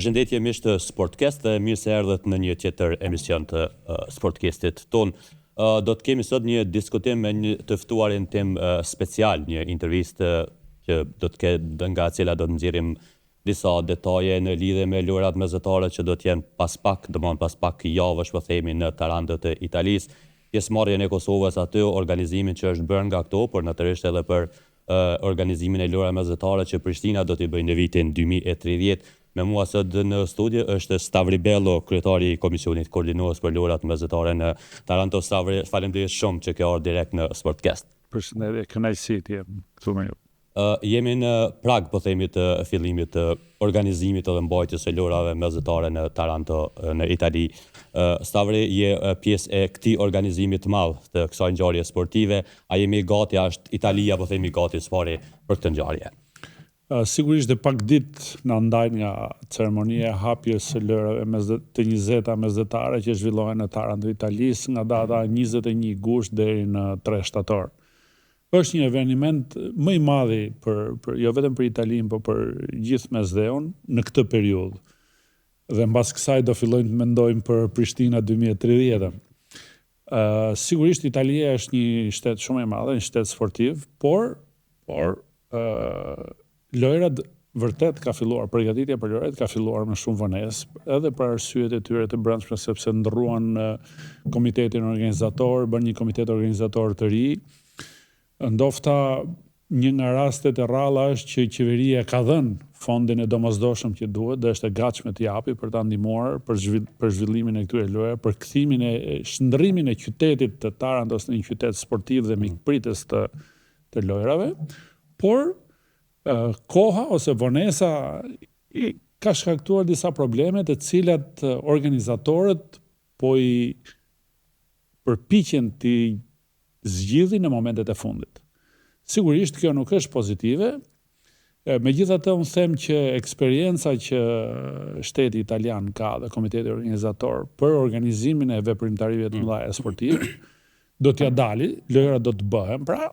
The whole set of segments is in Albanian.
Përshëndetje miq të Sportcast dhe mirë se erdhët në një tjetër emision të Sportcastit ton. Do të kemi sot një diskutim me një të ftuarin tim special, një intervistë që do të ketë nga cila do të nxjerrim disa detaje në lidhje me lojrat mesdhetare që do të jenë pas pak javësh po themi në Taranto të Italisë. Pjesëmarrjen e Kosovës aty, organizimin që është bërë nga këto, por natyrisht edhe për organizimin e lojrave mesdhetare që Prishtina do t'i bëjë në vitin 2030. Me mua sot në studio është Stavri Bello, kryetari i Komisionit Koordinues për lojrat mesdhetare në Taranto. Stavri, faleminderit shumë që ke ardhur direkt në Sportcast. Përshëndetje, kënaqësi të jem këtu me ju. Jemi në prag, po themi, të fillimit të organizimit edhe mbajtjes së lojrave mesdhetare në Taranto në Itali. Stavri, je pjesë e këtij organizimi të madh të kësaj ngjarje sportive. A jemi gati, është Italia, po themi, gati së për këtë ngjarje? Sigurisht dhe pak ditë na ndajnë nga ceremonia e hapjes së lojrave të 20-ta mesdhetare që zhvillohen në Taranto Italisë nga data 21 gusht deri në 3 shtator. Është një eveniment më i madh jo vetëm për Italinë, por për gjithë mesdheun në këtë periudhë. Dhe mbas kësaj do fillojnë të mendojmë për Prishtina 2030. Sigurisht Italia është një shtet shumë i madh, një shtet sportiv, por lojrat vërtet ka filluar, përgatitja për lojrat ka filluar me shumë vonesë, edhe për arsyet e tyre të brendshme, sepse ndrruan komitetin organizator, bën një komitet organizator të ri. Ndofta një nga rastet e rralla është që qeveria ka dhënë fondin e domosdoshëm që duhet dhe është e gatshme të japi për ta ndihmuar për zhvillimin e këtyre lojrave, për kthimin e shndërrimin e qytetit të Tarantos në një qytet sportiv dhe mikpritës të lojrave, por koha ose vonesa ka shkaktuar disa probleme të cilat organizatorët po i përpiqen të zgjidhin në momentet e fundit. Sigurisht kjo nuk është pozitive, megjithatë unë them që eksperienca që shteti italian ka dhe komiteti organizator për organizimin e veprimtarive të mëdha sportive do t'ja dali, lojrat do të bëhen, pra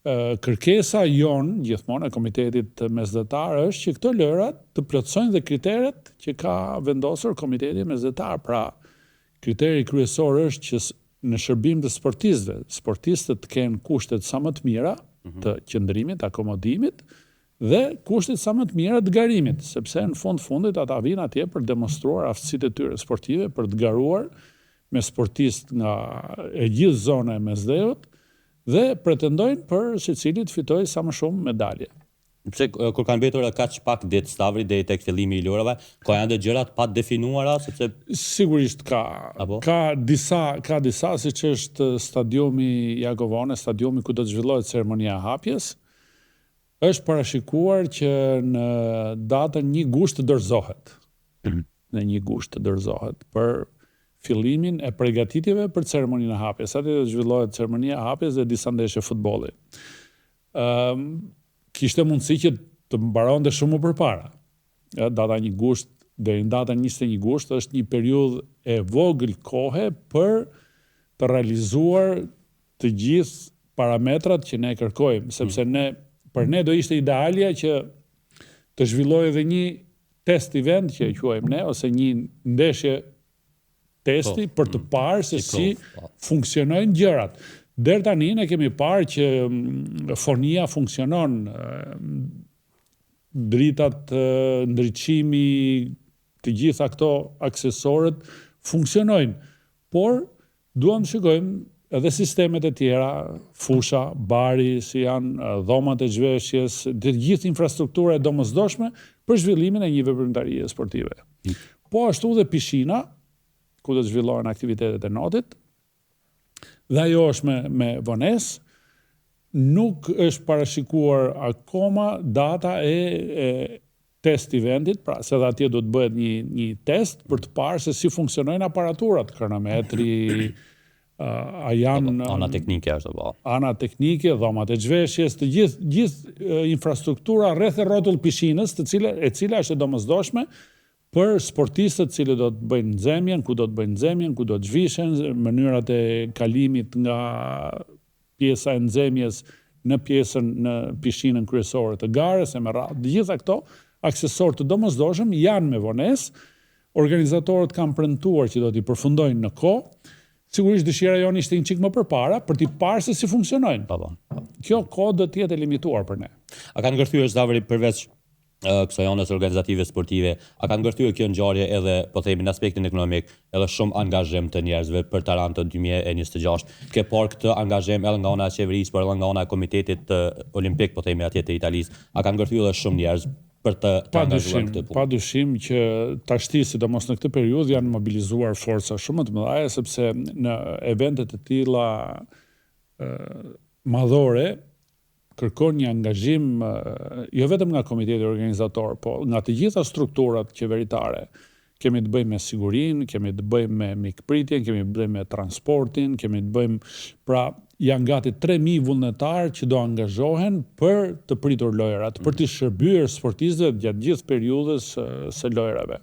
kërkesa jonë gjithmonë e komitetit mesdhetar është që këto lojrat të plotësojnë dhe kriteret që ka vendosur komiteti mesdhetar. Pra, kriteri kryesor është që në shërbim të sportistët të kenë kushtet sa më të mira të qëndrimit, akomodimit dhe kushtet sa më të mira të garimit, sepse në fundit ata vinë atje për demonstruar aftësitë e tyre sportive, për të garuar me sportistë nga e gjithë zona e mesdheut dhe pretendojnë për secili të fitojë sa më shumë medalje. Pse kur kanë mbetur kaq pak ditë, Stavri, deri tek fillimi i lojrave, ka janë gjërat pa definuara, sepse sigurisht ka disa siç është stadiumi Jagovone, stadiumi ku do të zhvillohet ceremonia e hapjes, është parashikuar që në datën 1 gusht të dorëzohet. Në 1 gusht të dorëzohet për fillimin e përgatitjeve për ceremoninë e hapjes. Aty do të zhvillohet ceremonia e hapjes dhe disa ndeshje futbolli. Kishte mundësi që të mbaronte shumë më përpara. Data 1 gusht deri në datën 21 gusht është një periudhë e vogël kohe për të realizuar të gjithë parametrat që ne kërkojmë, sepse për ne do ishte idealja që të zhvillohej edhe një test event që e quajmë ne, ose një ndeshje testi për të parë se si funksionojnë gjërat. Deri tani ne kemi parë që fonia funksionon, dritat, ndriçimi, të gjitha këto aksesorët funksionojnë, por duam të shikojmë edhe sistemet e tjera, fusha, bari, si janë dhomat e zhveshjes, të gjithë infrastruktura e domosdoshme për zhvillimin e një veprimtarie sportive. Po ashtu dhe pishina, ku do të zhvillohen aktivitetet e notit, dhe ajo është me vonesë, nuk është parashikuar akoma data e test eventit, pra se dhe atje do të bëhet një test për të parë se si funksionojnë aparaturat, kronometri, ana teknike është apo? Ana teknike, dhomat e zhveshjes, të gjithë infrastruktura rreth e rrotull pishinës, e cila është e domosdoshme për sportistët cilë do të bëjnë nxemjen, ku do të bëjnë nxemjen, ku do të zhvishen, mënyrat e kalimit nga pjesa e nxemjes në pishinën kryesore të garës, e me radhë. Gjitha këto aksesor të domosdoshëm janë me vonesë, organizatorët kanë premtuar që do t'i përfundojnë në kohë. Sigurisht dëshira jonë ishte një çik më përpara për t'i parë se si funksionojnë. Kjo kohë do të jetë e limituar për ne. A kanë ngërthyer Stavri përveç kësaj anës organizative sportive, a kanë ngërthyer kjo ngjarje edhe, po themi, në aspektin ekonomik, edhe shumë angazhim të njerëzve për Taranto 2026. Ke parë këtë angazhim edhe nga ana e qeverisë, por edhe nga ana e Komitetit Olimpik, po themi, atje të Italisë. A kanë ngërthyer edhe shumë njerëz për të angazhuar këtë punë? Padyshim që tashti, sidomos në këtë periudhë, janë mobilizuar forca shumë të mëdha, sepse në eventet të tilla madhore kërkon një angazhim jo vetëm nga komiteti organizator, po nga të gjitha strukturat qeveritare. Kemi të bëjmë me sigurinë, kemi të bëjmë me mikpritjen, kemi të bëjmë me transportin, kemi të bëjmë, pra janë gati 3.000 vullnetarë që do angazhohen për të pritur lojrat, për të shërbyer sportistëve gjatë gjithë periudhës së lojrave.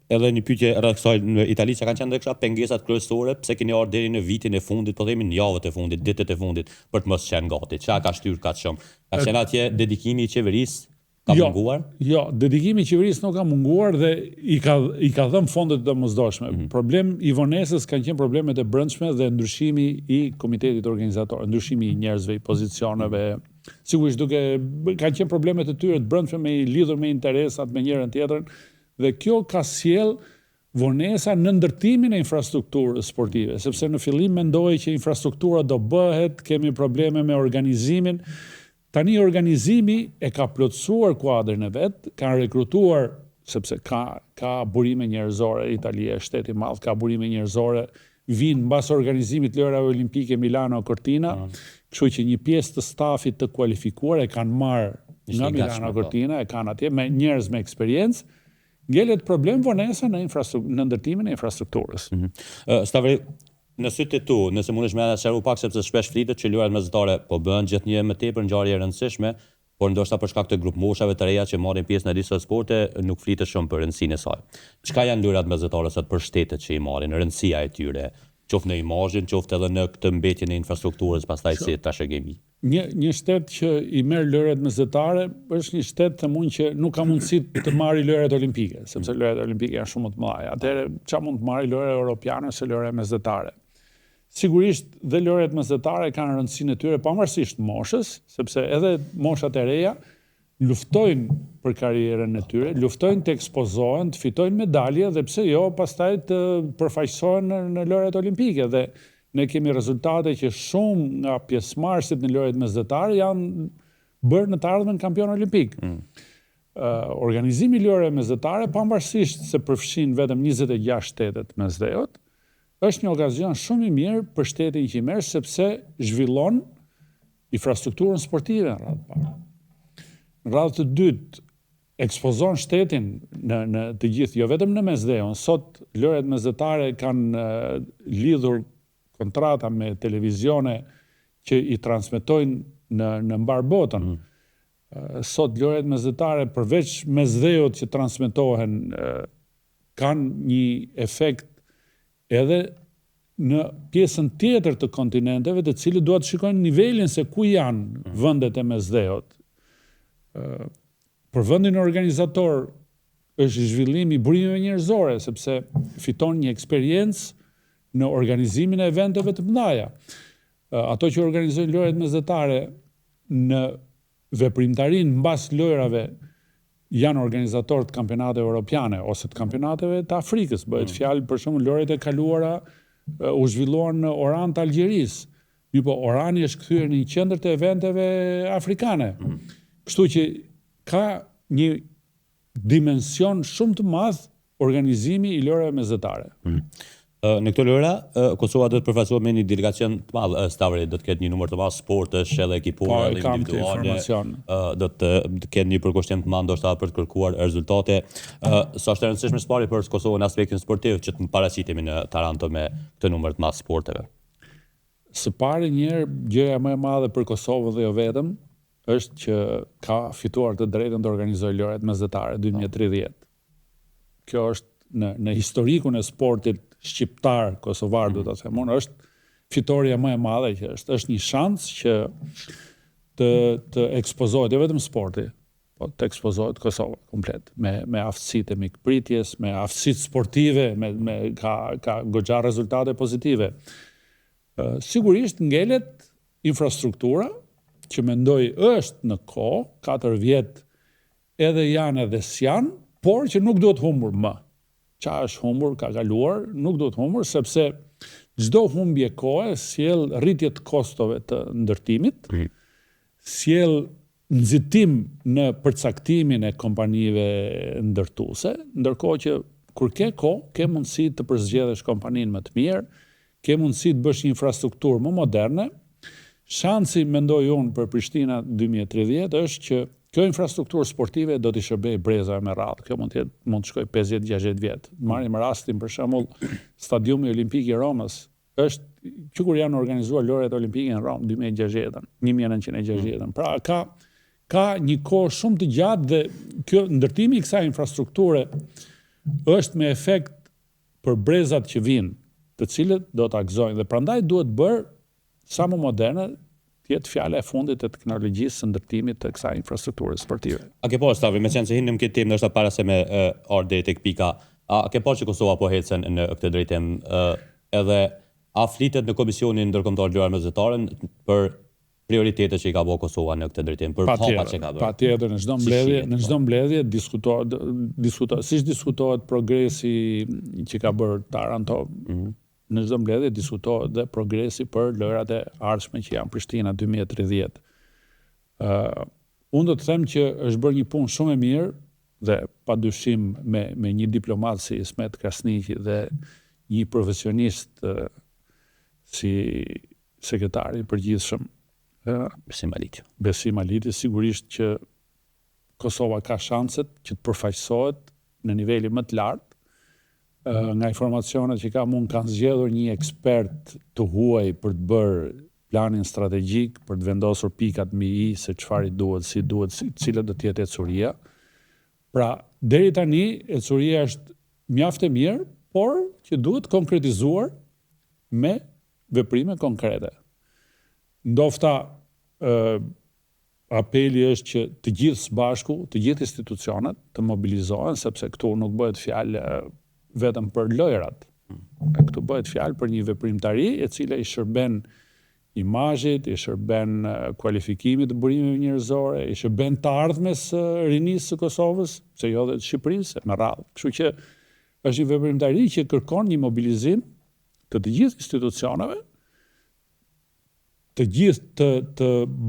Edhe një pyetje rreth kësaj në Itali, që kanë qenë edhe kësha pengesat kryesore, pse keni ardhur deri në vitin e fundit, po themi në javët e fundit, ditët e fundit, për të mos qenë gati. Çfarë ka shtyr kaq shumë? Ka qenë atje dedikimi i qeverisë? Ka munguar? Jo, dedikimi i qeverisë nuk ka munguar dhe i ka dhënë fondet e domosdoshme. Problem i vonesës kanë qenë problemet e brendshme dhe ndryshimi i komitetit organizator, ndryshimi i njerëzve, i pozicioneve. Sigurisht kanë qenë problemet e tyre të brendshme me lidhur me interesat me njërin tjetrën. Dhe kjo ka sjell vonesa në ndërtimin e infrastrukturës sportive, sepse në fillim mendoi që infrastruktura do bëhet, kemi probleme me organizimin. Tani organizimi e ka plotësuar kuadrin e vet, kanë rekrutuar, sepse ka burime njerëzore, Italia është shtet i madh, ka burime njerëzore, vinë mbas organizimit të lojrave olimpike Milano Cortina, kështu që një pjesë të stafit të kualifikuar e kanë marrë nga Milano Cortina, e kanë atje me njerëz me eksperiencë. Ngjelet problem vonesa në ndërtimin e infrastrukturës. Stavri, në sytë e tu, nëse mundesh me sqaru pak, sepse shpesh flitet që lojrat mesdhetare po bëhen gjithnjë më tepër ngjarje e rëndësishme, por ndoshta për shkak të grup moshave të reja që marrin pjesë në disa sporte, nuk flitet shumë për rëndësinë e saj. Çka janë lojrat mesdhetare sot për shtetet që i marrin, rëndësia e tyre, qoftë në imazhin, qoftë edhe në këtë mbetjen e infrastrukturës pastaj si trashëgimi? Një shtet që i merr lojrat mesdhetare është një shtet të mund që nuk ka mundësi të marrë lojrat olimpike, sepse lojrat olimpike janë shumë më të mëdha. Atëherë çfarë mund të marrë lojrat europiane ose lojrat mesdhetare? Sigurisht dhe lojrat mesdhetare kanë rëndësinë e tyre pavarësisht moshës, sepse edhe moshat e reja luftojnë për karrierën e tyre, luftojnë të ekspozohen, të fitojnë medalje dhe pse jo pastaj të përfaqësohen në lojrat olimpike. Dhe ne kemi rezultate që shumë nga pjesëmarrësit në lojrat mesdhetare janë bërë në të ardhmen kampion olimpik. Organizimi i lojrave mesdhetare, pavarësisht se përfshin vetëm 26 shtetet mesdheut, është një okazion shumë i mirë për shtetin që i merr, sepse zhvillon infrastrukturën sportive në radhë të parë. Në radhë të dytë, ekspozon shtetin në të gjithë, jo vetëm në mesdheun. Sot lojrat mesdhetare kanë lidhur kontrata me televizione që i transmetojnë në mbar botën. Sot lojrat mesdhetare, përveç mesdheut që transmetohen, kanë një efekt edhe në pjesën tjetër të kontinenteve, të cilët duhet të shikojnë nivelin se ku janë vendet e mesdheut. Për vendin organizator është zhvillimi i burimeve njerëzore, sepse fiton një eksperiencë në organizimin e eventeve të mëdha. Ato që organizojnë lojrat mesdhetare në veprimtarinë mbas lojrave janë organizatorë të kampionateve europiane ose të kampionateve të Afrikës. Bëhet fjalë për shembull lojrat e kaluara u zhvilluan në Oran të Algjerisë. Po Orani është kthyer në një qendër të eventeve afrikane. Kështu që ka një dimension shumë të madh organizimi i lojrave mesdhetare. Në këto lojra, Kosova do të përfaqësohet me një delegacion të madh, Stavri, do të ketë një numër të madh sportesh edhe ekipore edhe individuale. Do të ketë një përkushtim të madh ndoshta për të kërkuar rezultate. Sa është e rëndësishme spari për Kosovën në aspektin sportiv që të paraqitemi në Taranto me këtë numër të madh sporteve? Së pari njëherë, gjëja më e madhe për Kosovën dhe jo vetëm është që ka fituar të drejtën të organizojë lojrat mesdhetare 2030. Kjo është në historikun e sportit shqiptar, kosovar, do të them, është fitoria më e madhe që është një shans që të ekspozohet, jo vetëm sporti, po të ekspozohet Kosova komplet, me aftësitë e mikpritjes, me aftësitë sportive, ka goxha rezultate pozitive. Sigurisht ngelet infrastruktura, që mendoj është në kohë, 4 vjet edhe janë edhe s'janë, por që nuk duhet humbur më. Qa është humbur, ka kaluar, nuk duhet humbur, sepse çdo humbje kohe sjell rritje të kostove të ndërtimit, sjell nxitim në përcaktimin e kompanive ndërtuese, ndërkohë që kur ke kohë, ke mundësi të përzgjedhësh kompaninë më të mirë, ke mundësi të bësh infrastrukturë më moderne. Shansi, mendoj unë, për Prishtina 2030 është që kjo infrastrukturë sportive do t'i shërbej brezave me radhë. Kjo mund të shkoj 50-60 vjet. Marrim rastin për shembull Stadiumi Olimpik i Romës është që kur janë organizuar lojrat olimpike në Rom 1960. Pra ka një kohë shumë të gjatë dhe kjo ndërtimi i kësaj infrastrukture është me efekt për brezat që vinë, të cilët do ta gëzojnë dhe prandaj duhet bërë sa më moderne, jetë fjala e fundit e teknologjisë së ndërtimit të kësaj infrastrukture sportive. A ke parë, Stavri, me qenë se hinim këtë temë, ndoshta para se me ardhe tek pika, a ke parë që Kosova po hecen në këtë drejtim, edhe a flitet në Komisionin Ndërkombëtar Lojra Mesdhetare për prioritetet që i ka bërë Kosova në këtë drejtim, për hapat që ka bërë? Patjetër, në çdo mbledhje diskutohet, siç diskutohet progresi që ka bërë Taranto. Në çdo mbledhje diskutohet dhe progresi për lojrat e ardhshme që janë Prishtina 2030. Unë do të them që është bërë një punë shumë e mirë dhe padyshim me një diplomat si Ismet Krasniqi dhe një profesionist si sekretari i përgjithshëm Besim Aliti, sigurisht që Kosova ka shanset që të përfaqësohet në niveli më të lartë. Nga informacionet që kam unë kanë zgjedhur një ekspert të huaj për të bërë planin strategjik, për të vendosur pikat mbi i, se çfarë i duhet, si duhet, cila do të jetë ecuria. Pra, deri tani ecuria është mjaft e mirë, por që duhet konkretizuar me veprime konkrete. Ndofta apeli është që të gjithë së bashku, të gjithë institucionet të mobilizohen, sepse këtu nuk bëhet fjalë vetëm për lojrat. Këtu bëhet fjalë për një veprimtari e cila i shërben imazhit, i shërben kualifikimit të burimeve njerëzore, i shërben të ardhmes rinisë së Kosovës, se jo dhe të Shqipërisë, me radhë. Kështu që është një veprimtari që kërkon një mobilizim të gjithë institucioneve, të gjithë të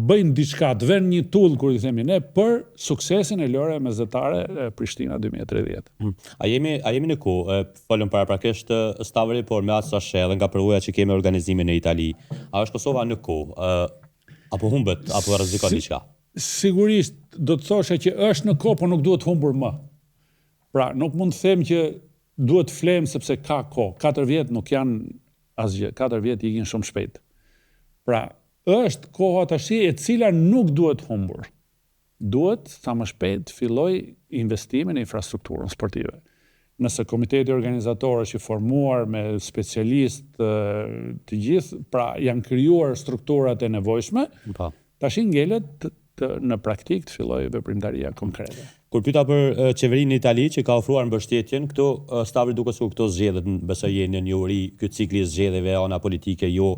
bëjnë diçka, të vënë një tull, kur i themi ne, për suksesin e lojrave mesdhetare Prishtina 2030. A jemi në kohë, folëm paraprakisht Stavri, por me atë sa sheh nga përvoja që kemi organizimin në Itali, a është Kosova në kohë, apo humbet, apo rrezikon diçka? Sigurisht do të thoshe që është në kohë, por nuk duhet humbur më. Pra, nuk mund të them që duhet flem sepse ka kohë. 4 vjet nuk janë asgjë, 4 vjet ikin shumë shpejt. Pra, është koha tashi e cila nuk duhet humbur. Duhet, sa më shpejt, filloj investimin në infrastrukturën sportive. Nëse komiteti organizator është i formuar me specialistë të gjithë, pra janë krijuar strukturat e nevojshme, tashi ngelet në praktik të filloj veprimtaria konkrete. Kur pyeta për qeverinë në Itali që ka ofruar mbështetjen, këto Stavri duket se këto zgjedhjet, besoj jeni në uri, ky cikli i zgjedhjeve ana politike jo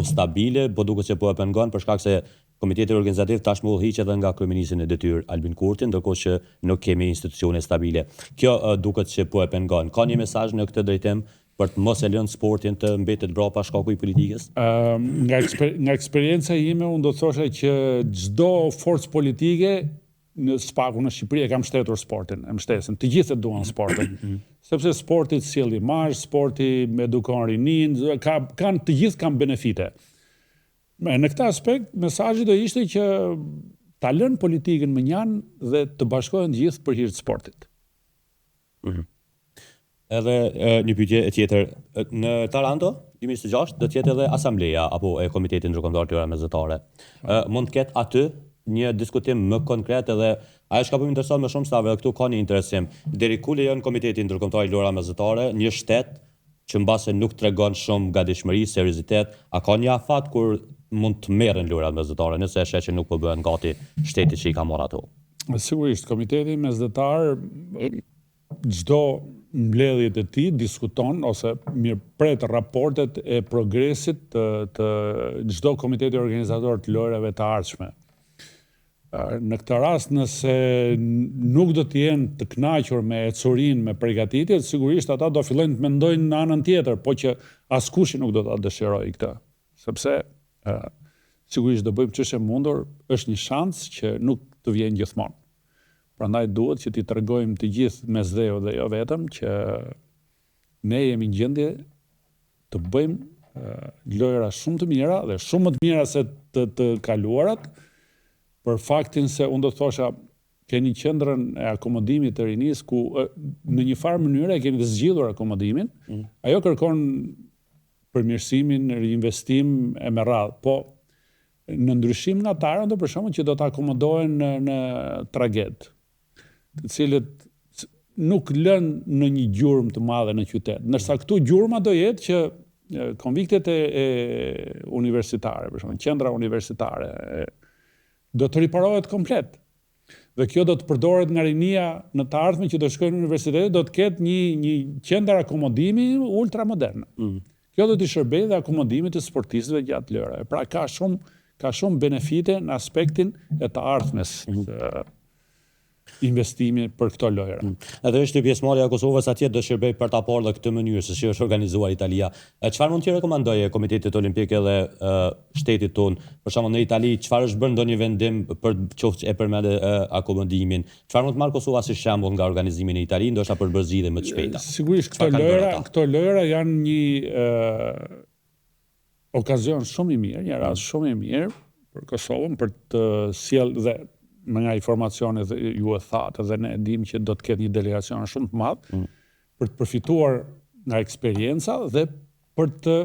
stabile, po duket se po e pengon për shkak se komiteti organizativ tashmë udhëhiqet edhe nga kryeministri në detyrë Albin Kurti, ndërkohë që nuk kemi institucione stabile. Kjo duket se po e pengon. Ka një mesazh në këtë drejtim për të mos e lënë sportin të mbetet brapa shkaku i politikës? Nga eksperienca ime, unë do të thosha që çdo forcë politike në spaku në Shqipëri e kam shtetur sportin, e mbështesin. Të gjithë e duan sportin. Sepse sporti sjell imazh, sporti edukon rinin, të gjithë kanë benefite. Në këtë aspekt, mesazhi do ishte që ta lënë politikën më njanë dhe të bashkohen të gjithë për hir të sportit. Edhe një pyetje tjetër, në Taranto 2006 do të jetë edhe asambleja apo e Komitetit Ndërkombëtar të Lojrave Mesdhetare. Mund të ketë aty një diskutim më konkret edhe ajo që ka më intereson më shumë Stavri, këtu ka një interesim. Deri ku lejon Komiteti Ndërkombëtar i Lojrave Mesdhetare, një shtet që mbase nuk tregon shumë gatishmëri, seriozitet, a ka një afat kur mund të merren lojrat mesdhetare nëse e sheh që nuk po bëhen gati shteti që i ka marrë ato? Sigurisht, komiteti mesdhetar çdo mbledhje të tij diskuton ose mirëpret raportet e progresit të çdo komiteti organizator të lojrave të ardhshme. Në këtë rast, nëse nuk do të jenë të kënaqur me ecurinë, me përgatitjet, sigurisht ata do fillojnë të mendojnë në anën tjetër, po që askush nuk do ta dëshirojë këtë, sepse sigurisht do bëjmë ç'është e mundur, është një shans që nuk të vjen gjithmonë. Prandaj duhet që t'i tregojmë të gjithë mes dheu dhe jo vetëm që ne jemi në gjendje të bëjmë lojra shumë të mira dhe shumë më të mira se të kaluarat, për faktin se unë do të thosha keni qendrën e akomodimit të rinis ku në një farë mënyrë e keni të zgjidhur akomodimin, ajo kërkon përmirësimin, reinvestim e me radhë, po në ndryshim nga Taranto për shembull që do të akomodohen në traged, të cilët nuk lënë në një gjurmë të madhe në qytet. Ndërsa këtu gjurma do jetë që konviktet e universitare, për shembull, qendra universitare do të riparohet komplet. Dhe kjo do të përdoret nga rinia në të ardhmen që do shkojnë në universitet, do të ketë një qendër akomodimi ultramoderne. Kjo do të shërbejë dhe akomodimit të sportistëve gjatë lojrave. Pra ka shumë benefite në aspektin e të ardhmes investimi për këto lojra. Edhe është pjesëmarrja e Kosovës atje do shërbej për ta parë këtë mënyrë se si është organizuar Italia. Çfarë mund t'i rekomandoje Komitetit Olimpik edhe shtetit tonë? Për shembull në Itali, çfarë është bërë ndonjë vendim për qoftë e përmendë akomodimin? Çfarë mund të marrë Kosova si shembull nga organizimi në Itali, ndoshta për bërëzidhe më të shpejta? Sigurisht këto lojra janë një okazion shumë i mirë, një rast shumë i mirë për Kosovën për të sjellë dhe me nga informacionet ju e thatë dhe ne dim që do të ketë një delegacion shumë të madh për të përfituar nga eksperienca dhe për të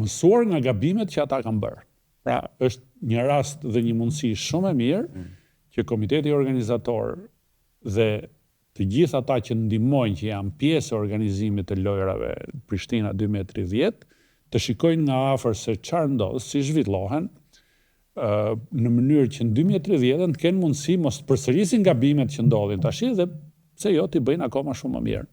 mësuar nga gabimet që ata kanë bërë. Pra është një rast dhe një mundësi shumë e mirë që komiteti organizator dhe të gjithë ata që ndihmojnë që janë pjesë e organizimit të lojrave Prishtina 2030 të shikojnë nga afër se çfarë ndodh, si zhvillohen, në mënyrë që në 2030 të kenë mundësi mos të përsërisin gabimet që ndodhin tash dhe pse jo t'i bëjnë akoma shumë më mirë.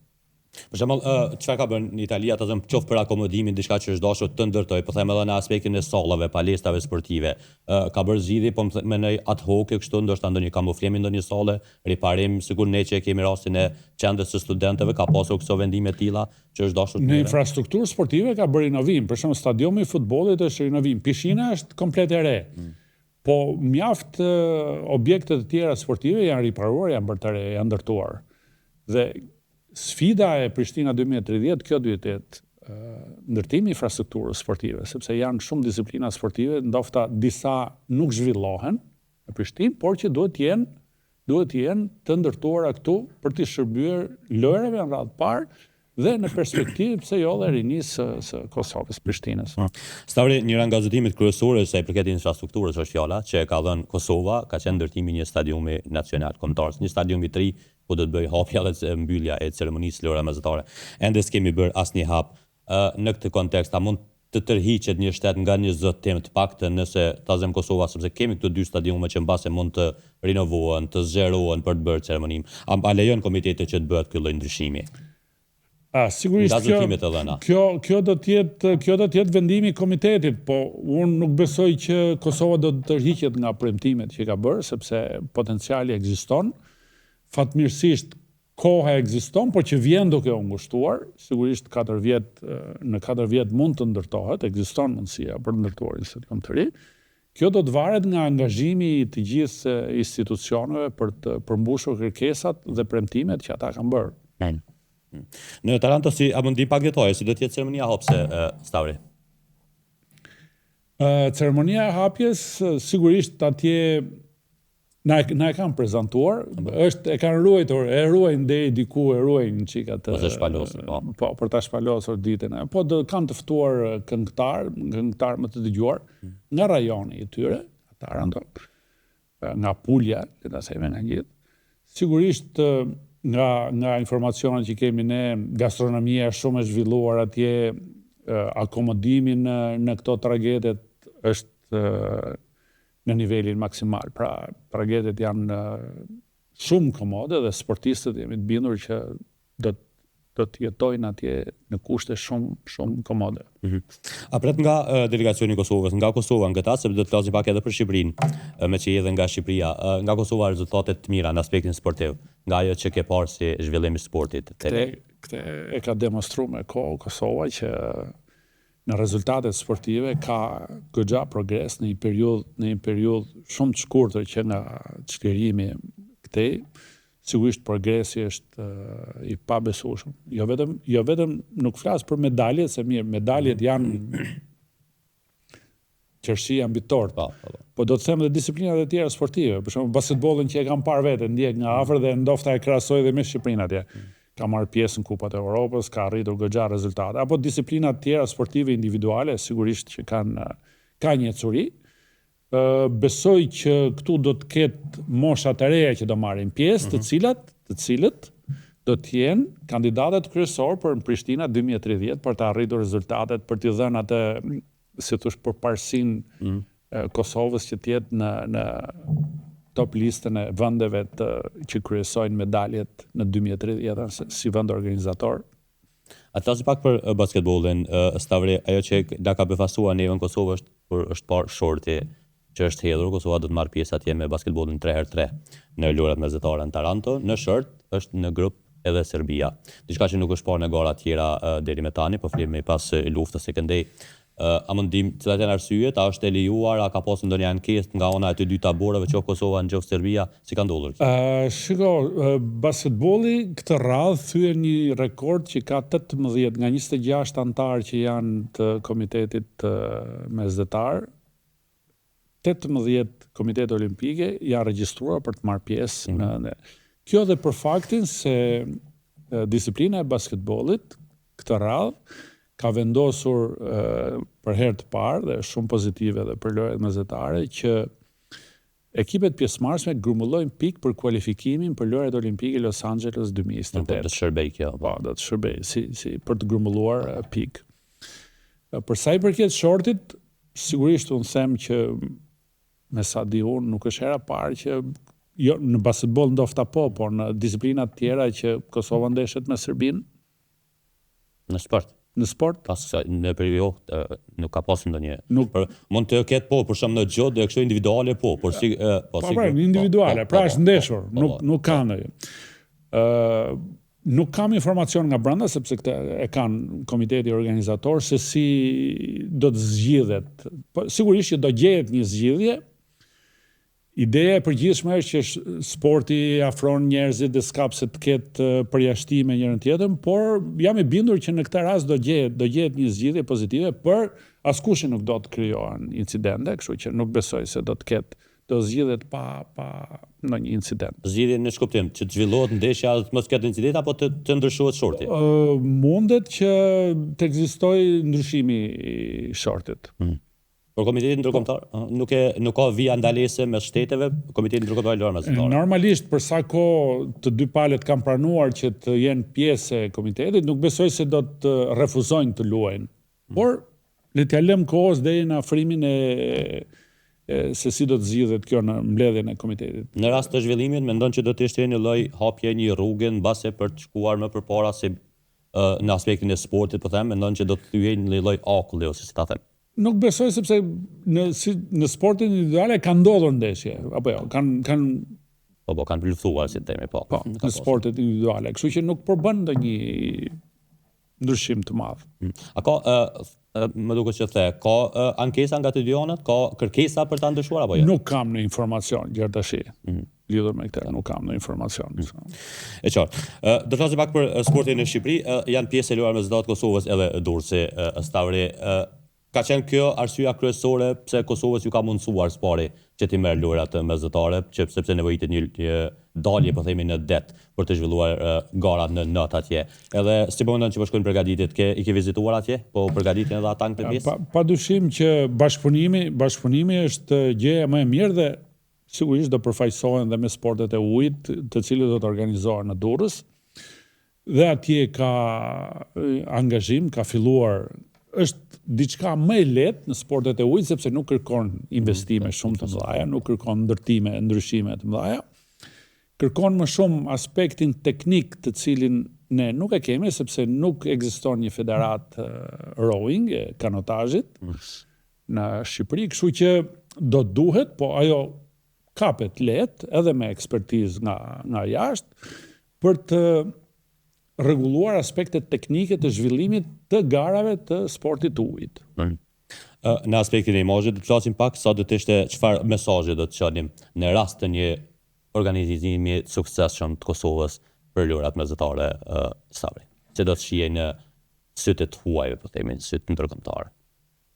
Për shembull, çfarë ka bërë në Itali, ata thënë qoftë për akomodimin, diçka që është dashur të ndërtoj, po them edhe në aspektin e sallave, palestrave sportive. Ka bërë zgjidhje, po mendoj ad hoc kështu, ndoshta ndonjë kamuflim ndonjë salle, riparim, sikur ne që kemi rastin e qendrës së studentëve, ka pasur këto vendime të tilla që është dashur. Në infrastrukturë sportive ka bërë rinovim, për shembull stadiumi i futbollit është rinovim, pishina është komplet e re. Po mjaft objekte të tjera sportive janë riparuar, janë bërë të re, janë ndërtuar. Dhe sfida e Prishtina 2030, kjo duhet të jetë ndërtimi i infrastrukturës sportive, sepse janë shumë disiplina sportive, ndofta disa nuk zhvillohen në Prishtinë, por që duhet të jenë të ndërtuara këtu për të shërbyer lojrave në radhë parë dhe në perspektivë pse jo dhe rinisë së Kosovës, Prishtinës. Stavri, njëra nga zotimit kryesore sa i përket infrastrukturës është fjala që ka dhënë Kosova, ka qenë ndërtimi një stadiumi nacional kombëtar, një stadium i tri ku do të bëj hapja dhe mbyllja e ceremonisë lojrave mesdhetare. Ende s'kemi bërë asnjë hap. Në këtë kontekst, a mund të tërhiqet një shtet nga një zotim të paktën nëse ta zëm Kosova, sepse kemi këto dy stadiume që mbase mund të rinovohen, të zgjerohen për të bërë ceremoninë. A lejon komiteti që të bëhet ky lloj ndryshimi? Sigurisht kjo do të jetë vendimi i komitetit, po unë nuk besoj që Kosova do të tërhiqet nga premtimet që ka bërë, sepse potenciali ekziston. Fatmirësisht koha ekziston, por që vjen duke u ngushtuar. Sigurisht në 4 vjet mund të ndërtohet, ekziston mundësia për të ndërtuar një stadium të ri. Kjo do të varet nga angazhimi i të gjithë institucioneve për të përmbushur kërkesat dhe premtimet që ata kanë bërë. Në Taranto a mund të pak detaje si do të jetë ceremonia hapse, Stavri? Ceremonia e hapjes sigurisht atje na e kanë prezantuar, e kanë ruajtur, e ruajnë deri diku, e ruajnë çik atë. Po, për ta shpalosur ditën. Po kanë të ftuar këngëtar më të dëgjuar nga rajoni i tyre, Taranto, nga Puglia, le ta themi nga gjithë. Sigurisht nga informacionet që kemi ne, gastronomia shumë e zhvilluar atje, akomodimi në këto tragedet është në nivelin maksimal. Pra, pagetet janë shumë komode dhe sportistët jemi të bindur që do të jetojnë atje në kushte shumë komode. A pret nga delegacioni i Kosovës, nga Kosova në këtë, sepse do të flasim pak edhe për Shqipërinë, me që edhe nga Shqipëria, nga Kosova rezultate të mira në aspektin sportiv, nga ajo që ke parë si zhvillim i sportit. Këtë e ka demonstruar me kohë Kosova që në rezultatet sportive ka goxha progres në një periudhë shumë të shkurtër që nga çlirimi këtej. Sigurisht progresi është i pabesueshëm. Jo vetëm nuk flas për medaljet, se mirë, medaljet janë qershi ambitor. Po do të them edhe disiplinat e tjera sportive, për shembull basketbollin që e kam parë vetë, ndjek nga afër dhe ndofta e krahasoj edhe me Shqipërinë atje. Ka marrë pjesë në Kupat e Evropës, ka arritur goxha rezultate. Apo disiplinat tjera sportive individuale, sigurisht që ka një ecuri. Besoj që këtu do të ketë mosha të reja që do marrin pjesë, të cilët do të jenë kandidatët kryesor për në Prishtina 2030 për të arritur rezultatet, për të dhënë atë, si thosh, përparësinë Kosovës që të jetë në top listën e vendeve që kryesojnë medaljet në 2030 si vend organizator. A të thasi pak për basketbollin, Stavri, ajo që da ka befasua neve në Kosovë është parë shorti që është hedhur, Kosova do të marrë pjesë atje me basketbollin 3x3 në lurat mesdhetare në Taranto, në short është në grup edhe Serbia. Diçka që nuk është parë në gara tjera deri me tani, po flim me pas luftës së këndej. A mendim cilat janë arsyet, a është e lejuar, a ka pasur ndonjë ankesë nga ana e të dy taborave, qoftë Kosova, qoftë Serbia, si ka ndodhur? Shiko, basketbolli këtë radhë thye një rekord që ka 18 nga 26 antarë që janë të komitetit mesdhetar. 18 komitete olimpike janë regjistruar për të marrë pjesë në. Kjo dhe për faktin se disiplina e basketbollit këtë radhë ka vendosur për herë të parë dhe shumë pozitive dhe për lojrat mesdhetare që ekipet pjesëmarrësme grumullojnë pikë për kualifikimin për lojrat olimpike Los Angeles 2028. Do të shërbej kjo. Po, do të shërbej si për të grumbulluar pikë. Për sa i përket shortit, sigurisht unë them që me sa di unë nuk është hera parë që jo në basketboll ndofta por në disiplinat tjera që Kosova ndeshet me Serbinë. Në sport. Në sport? Pas në periudhë nuk ka pasur ndonjë. Mund të ketë për shembull në xho dhe kështu individuale por si individuale, pra është ndeshur, nuk ka ndonjë. Nuk kam informacion nga brenda sepse këtë e kanë komiteti organizator se si do të zgjidhet. Sigurisht që do gjehet një zgjidhje. Ideja e përgjithshme është që sporti afron njerëzit dhe s'ka pse të ketë përjashtime njërin tjetrën, por jam i bindur që në këtë rast do gjehet një zgjidhje pozitive, për askush nuk do të krijohen incidente, kështu që nuk besoj se do zgjidhet pa ndonjë incident. Zgjidhje në shkuptim që të zhvillohet ndeshja, të mos ketë incident apo të ndryshohet shorti? Mundet që të ekzistojë ndryshimi i shortit. Por Komiteti Ndërkombëtar nuk ka vija ndalese mes shteteve, Komiteti Ndërkombëtar i Lojrave Mesdhetare. Normalisht për sa kohë të dy palët kanë pranuar që të jenë pjesë e komitetit, nuk besoj se do të refuzojnë të luajnë. Por le t'ja lëm kohës deri në afrimin se si do të zgjidhet kjo në mbledhjen e komitetit. Në rast të zhvillimit, mendon që do të ishte një lloj hapje, një rrugë mbase për të shkuar më përpara se në aspektin e sportit, po them, mendon që do të thyej një lloj akulli ose si ta them. Nuk besoj sepse në sportin individuale kanë ndodhur ndeshje, apo jo, kanë luftuar si themi, po. Po, në sportet individuale, kështu që nuk përbën ndonjë ndryshim të madh. A ka më duket që ka ankesa nga të dy anët, ka kërkesa për ta ndryshuar apo jo? Nuk kam në informacion gjërtashi. Lidhur me këtë, nuk kam në informacion. E qartë. Do të flasim pak për sportin në Shqipëri, janë pjesë e lojrave mesdhetare të Kosovës edhe Durrësi, Stavri. Ka qenë kjo arsyeja kryesore pse Kosovës ju ka mundësuar spari që t'i merr lojrat mesdhetare, sepse nevojitet një dalje, po themi, në det për të zhvilluar garat në not atje. Edhe si po mendon që po shkojnë përgatitjet, i ke vizituar atje? Po përgatiten edhe ata në këtë pjesë? Padyshim që bashkëpunimi është gjëja më e mirë dhe sigurisht do përfaqësohen dhe me sportet e ujit, të cilët do të organizohen në Durrës. Dhe atje ka angazhim, ka filluar është diçka më e lehtë në sportet e ujit sepse nuk kërkon investime shumë të mëdha, nuk kërkon ndërtime, ndryshime të mëdha. Kërkon më shumë aspektin teknik të cilin ne nuk e kemi sepse nuk ekziston një federat rowing e kanotazhit në Shqipëri, kështu që do duhet, po ajo kapet lehtë edhe me ekspertizë nga jashtë për të rregulluar aspektet teknike të zhvillimit të garave të sportit të ujit. Në aspektin e imazhit, do të flasim pak sa do të ishte çfarë mesazhe do të çonim në rast të një organizimi të suksesshëm të Kosovës për lojrat mesdhetare Stavri. Që do të shihej në sytë të huajve, po themi, në sytë ndërkombëtar.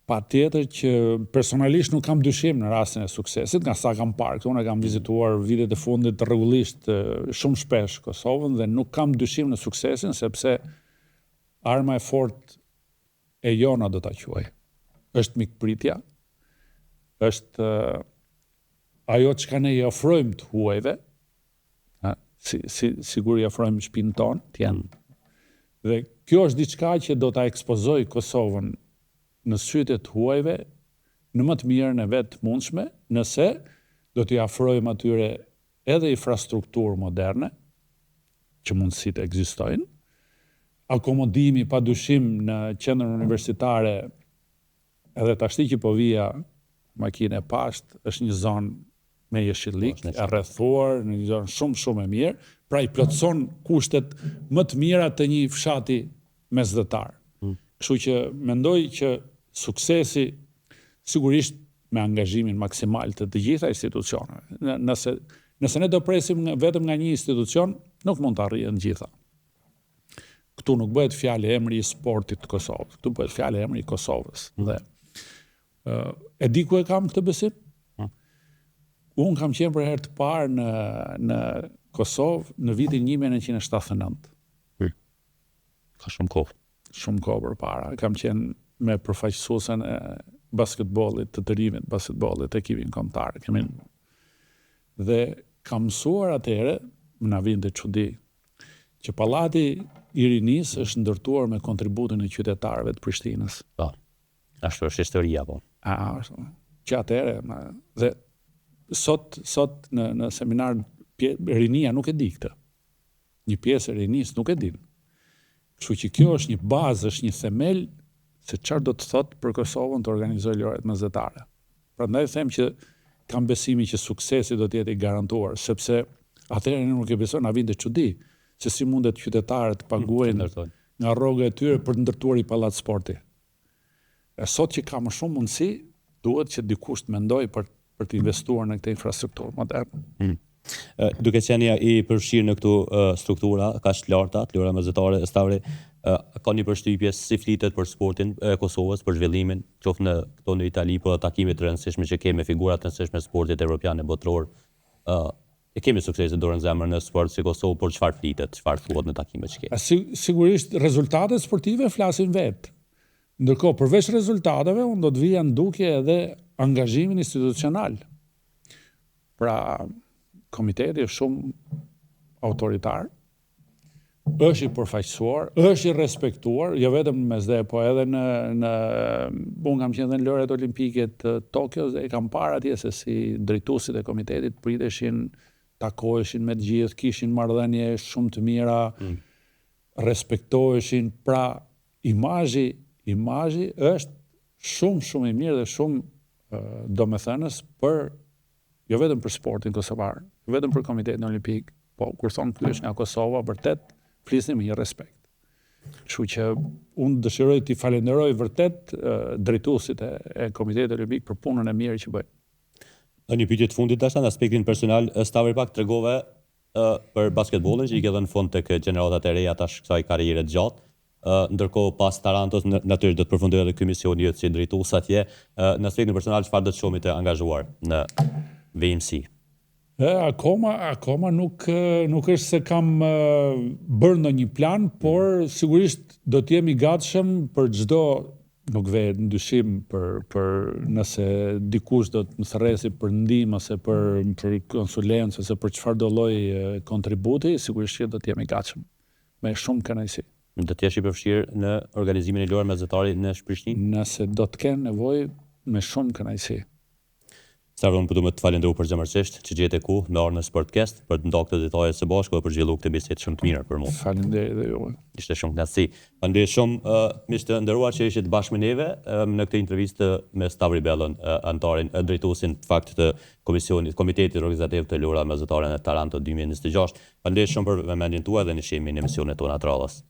Patjetër që personalisht nuk kam dyshim në rastin e suksesit, nga sa kam parë. Unë kam vizituar vitet e fundit rregullisht shumë shpesh Kosovën dhe nuk kam dyshim në suksesin sepse arma e fortë e jona do ta quaj. Është mikpritja, është ajo çka ne i ofrojmë të huajve, sigur i ofrojmë shtëpinë tonë, t'jen. Dhe kjo është diçka që do ta ekspozoj Kosovën në sytë të huajve në më të mirën e vetë mundshme, nëse do t'i afrojmë atyre edhe infrastrukturë moderne, që mundësitë ekzistojnë, akomodimi padyshim në qendrën universitare, edhe tashti që po vija makinë e pashtë, është një zonë me jeshillik, e rrethuar, në një zonë shumë e mirë, pra i plotëson kushtet më të mira të një fshati mesdhetar. Kështu që mendoj që suksesi sigurisht me angazhimin maksimal të gjitha institucioneve. Nëse ne do presim vetëm nga një institucion, nuk mund të arrihen gjitha. Këtu nuk bëhet fjalë emri i sportit të Kosovës, këtu bëhet fjalë emri i Kosovës. Dhe e di ku e kam këtë besim? Unë kam qenë për herë të parë në Kosovë në vitin 1979. Ka shumë kohë. Shumë kohë përpara. Kam qenë me përfaqësuesen e basketbollit, të rimit basketbollit, ekipin kombëtar. Dhe kam mësuar atëherë, na vinte çudi, që pallati i rinisë është ndërtuar me kontributin e qytetarëve të Prishtinës. Po. Ashtu është historia, po. Që atëherë dhe sot në seminar rinia nuk e di këtë. Një pjesë e rinisë nuk e din. Kështu që kjo është një bazë, është një themel se çfarë do të thotë për Kosovën të organizojë lojrat mesdhetare. Prandaj them që kam besimin që suksesi do të jetë i garantuar, sepse atëherë ne nuk e besoj, na vinte çudi se si mundet qytetarët të paguajnë nga rroga e tyre për të ndërtuar një pallat sporti. Sot që ka më shumë mundësi, duhet që dikush të mendojë për të investuar në këtë infrastrukturë moderne. Duke qenë i përfshirë në këtu struktura kaq të larta, të lojra mesdhetare Stavri, ka një përshtypje si flitet për sportin e Kosovës, për zhvillimin, qoftë në këto në Itali, për takime të rëndësishme që kemi, figurat të rëndësishme sportit evropian e botror. E kemi suksese dorën zemër në sport si Kosovë, por çfarë flitet, çfarë thuhet në takimet që kemi? Sigurisht rezultatet sportive flasin vetë. Ndërkohë, përveç rezultateve, unë do të vija në dukje edhe angazhimin institucional. Pra, komiteti është shumë autoritar, është i përfaqësuar, është i respektuar, jo vetëm në mesdhe, po edhe unë kam qenë dhe në lojrat olimpike të Tokios dhe kam parë atje se si drejtuesit e komitetit priteshin, takoheshin me të gjithë, kishin marrëdhënie shumë të mira, respektoheshin, pra imazhi është shumë i mirë dhe shumë domethënës për jo vetëm për sportin kosovar, jo vetëm për Komitetin Olimpik, po kur thonë ky është nga Kosova, vërtet flisnim me një respekt. Kështu që unë dëshiroj t'i falenderoj vërtet drejtuesit e Komitetit Olimpik për punën e mirë që bëjnë. Në një pyetje të fundit tash në aspektin personal, Stavri pak tregove për basketbollin që i ke dhënë fund tek gjeneratat e reja tash kësaj karriere të gjatë. Ndërkohë pas Tarantos natyrisht do të përfundoj edhe ky mision jot si drejtues atje. Në aspektin personal çfarë do të shohim të angazhuar në VMC? Akoma nuk është se kam bërë ndonjë plan, por sigurisht do të jem i gatshëm për çdo, nuk ve në dyshim për nëse dikush do të më thërresi për ndihmë ose për konsulencë ose për çfarë do lloj kontributi, sigurisht që do të jem i gatshëm. Me shumë kënaqësi. Do të jesh i përfshirë në organizimin e lojëve mesdhetare në Prishtinë? Nëse do të kenë nevojë, me shumë kënaqësi. Sarvon, po du me të falenderu përgjithësisht që gjete ku me ardhur në Sportcast për të ndakë të detajet së bashku dhe për zhvillu këtë bisedë shumë të mirë për mua. Faleminderit dhe juve. Ishte shumë kënaqësi. Faleminderit shumë miq të nderuar që ishit bashkë me neve në këtë intervistë me Stavri Bellën, anëtarin drejtuesin fakt të Komitetit Organizativ të Lojrave Mesdhetare në Taranto 2026. Faleminderit shumë për vëmendjen tuaj dhe ne shihemi në emisionet tona të radhës.